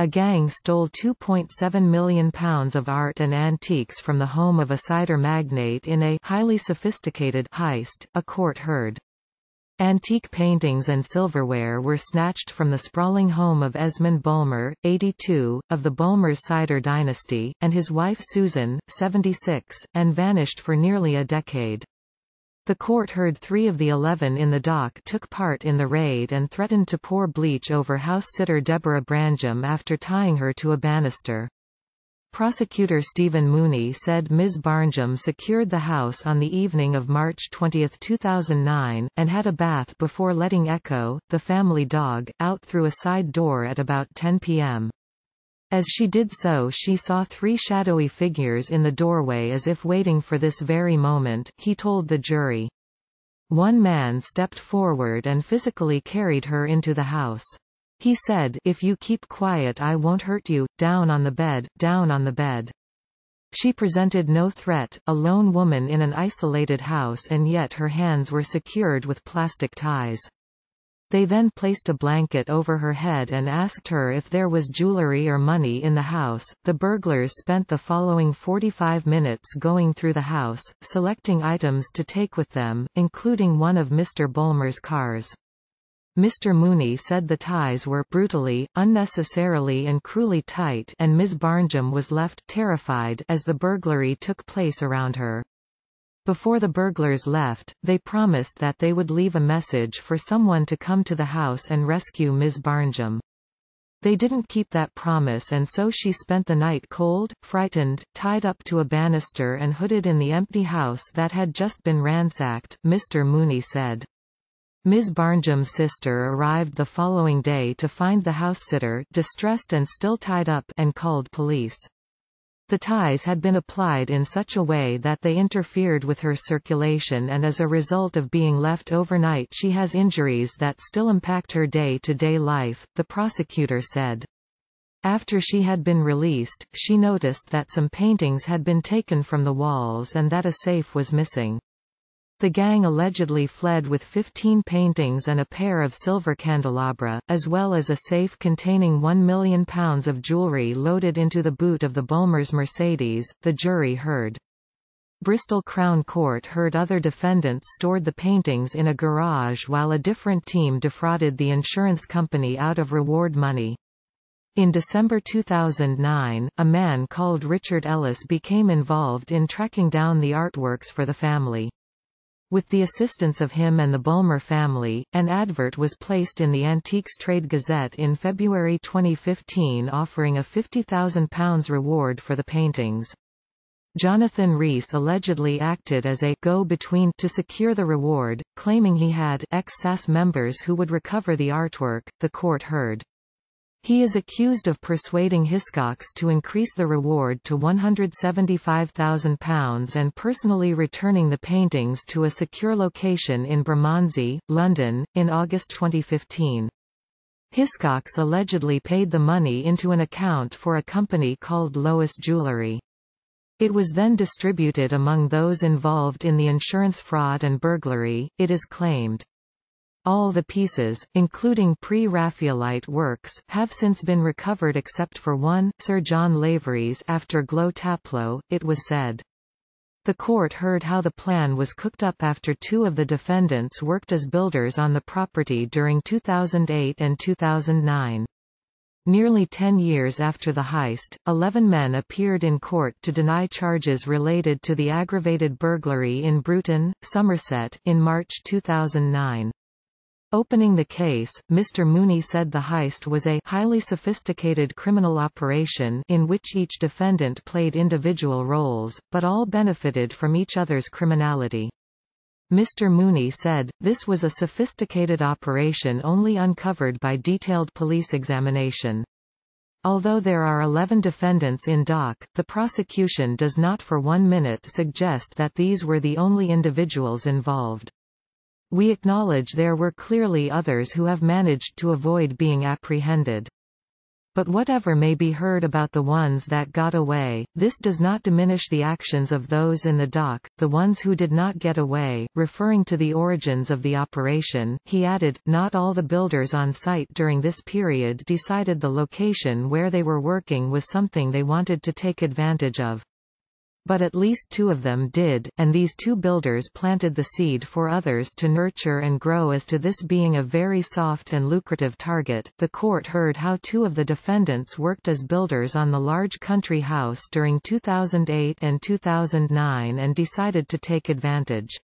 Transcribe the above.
A gang stole £2.7 million of art and antiques from the home of a cider magnate in a highly sophisticated heist, a court heard. Antique paintings and silverware were snatched from the sprawling home of Esmond Bulmer, 82, of the Bulmers cider dynasty, and his wife Susan, 76, and vanished for nearly a decade. The court heard 3 of the 11 in the dock took part in the raid and threatened to pour bleach over house-sitter Deborah Brangham after tying her to a banister. Prosecutor Stephen Mooney said Ms. Barnjum secured the house on the evening of March 20, 2009, and had a bath before letting Echo, the family dog, out through a side door at about 10 p.m. As she did so, she saw 3 shadowy figures in the doorway as if waiting for this very moment, he told the jury. One man stepped forward and physically carried her into the house. He said, "If you keep quiet I won't hurt you, down on the bed, down on the bed." She presented no threat, a lone woman in an isolated house, and yet her hands were secured with plastic ties. They then placed a blanket over her head and asked her if there was jewelry or money in the house. The burglars spent the following 45 minutes going through the house, selecting items to take with them, including one of Mr. Bulmer's cars. Mr. Mooney said the ties were brutally, unnecessarily and cruelly tight, and Ms. Barnjum was left terrified as the burglary took place around her. Before the burglars left, they promised that they would leave a message for someone to come to the house and rescue Ms. Barnjum. They didn't keep that promise, and so she spent the night cold, frightened, tied up to a banister and hooded in the empty house that had just been ransacked, Mr. Mooney said. Ms. Barnjum's sister arrived the following day to find the house-sitter distressed and still tied up, and called police. The ties had been applied in such a way that they interfered with her circulation, and as a result of being left overnight she has injuries that still impact her day-to-day life, the prosecutor said. After she had been released, she noticed that some paintings had been taken from the walls and that a safe was missing. The gang allegedly fled with 15 paintings and a pair of silver candelabra, as well as a safe containing £1 million of jewellery loaded into the boot of the Bulmers Mercedes, the jury heard. Bristol Crown Court heard other defendants stored the paintings in a garage while a different team defrauded the insurance company out of reward money. In December 2009, a man called Richard Ellis became involved in tracking down the artworks for the family. With the assistance of him and the Bulmer family, an advert was placed in the Antiques Trade Gazette in February 2015 offering a £50,000 reward for the paintings. Jonathan Rees allegedly acted as a go-between to secure the reward, claiming he had ex-SAS members who would recover the artwork, the court heard. He is accused of persuading Hiscox to increase the reward to £175,000 and personally returning the paintings to a secure location in Bermondsey, London, in August 2015. Hiscox allegedly paid the money into an account for a company called Lois Jewellery. It was then distributed among those involved in the insurance fraud and burglary, it is claimed. All the pieces, including pre-Raphaelite works, have since been recovered except for one, Sir John Lavery's after Glo Taplow, it was said. The court heard how the plan was cooked up after 2 of the defendants worked as builders on the property during 2008 and 2009. Nearly 10 years after the heist, 11 men appeared in court to deny charges related to the aggravated burglary in Bruton, Somerset, in March 2009. Opening the case, Mr. Mooney said the heist was a highly sophisticated criminal operation in which each defendant played individual roles, but all benefited from each other's criminality. Mr. Mooney said, this was a sophisticated operation only uncovered by detailed police examination. Although there are 11 defendants in dock, the prosecution does not for 1 minute suggest that these were the only individuals involved. We acknowledge there were clearly others who have managed to avoid being apprehended. But whatever may be heard about the ones that got away, this does not diminish the actions of those in the dock, the ones who did not get away. Referring to the origins of the operation, he added, not all the builders on site during this period decided the location where they were working was something they wanted to take advantage of. But at least 2 of them did, and these 2 builders planted the seed for others to nurture and grow. As to this being a very soft and lucrative target, the court heard how 2 of the defendants worked as builders on the large country house during 2008 and 2009 and decided to take advantage.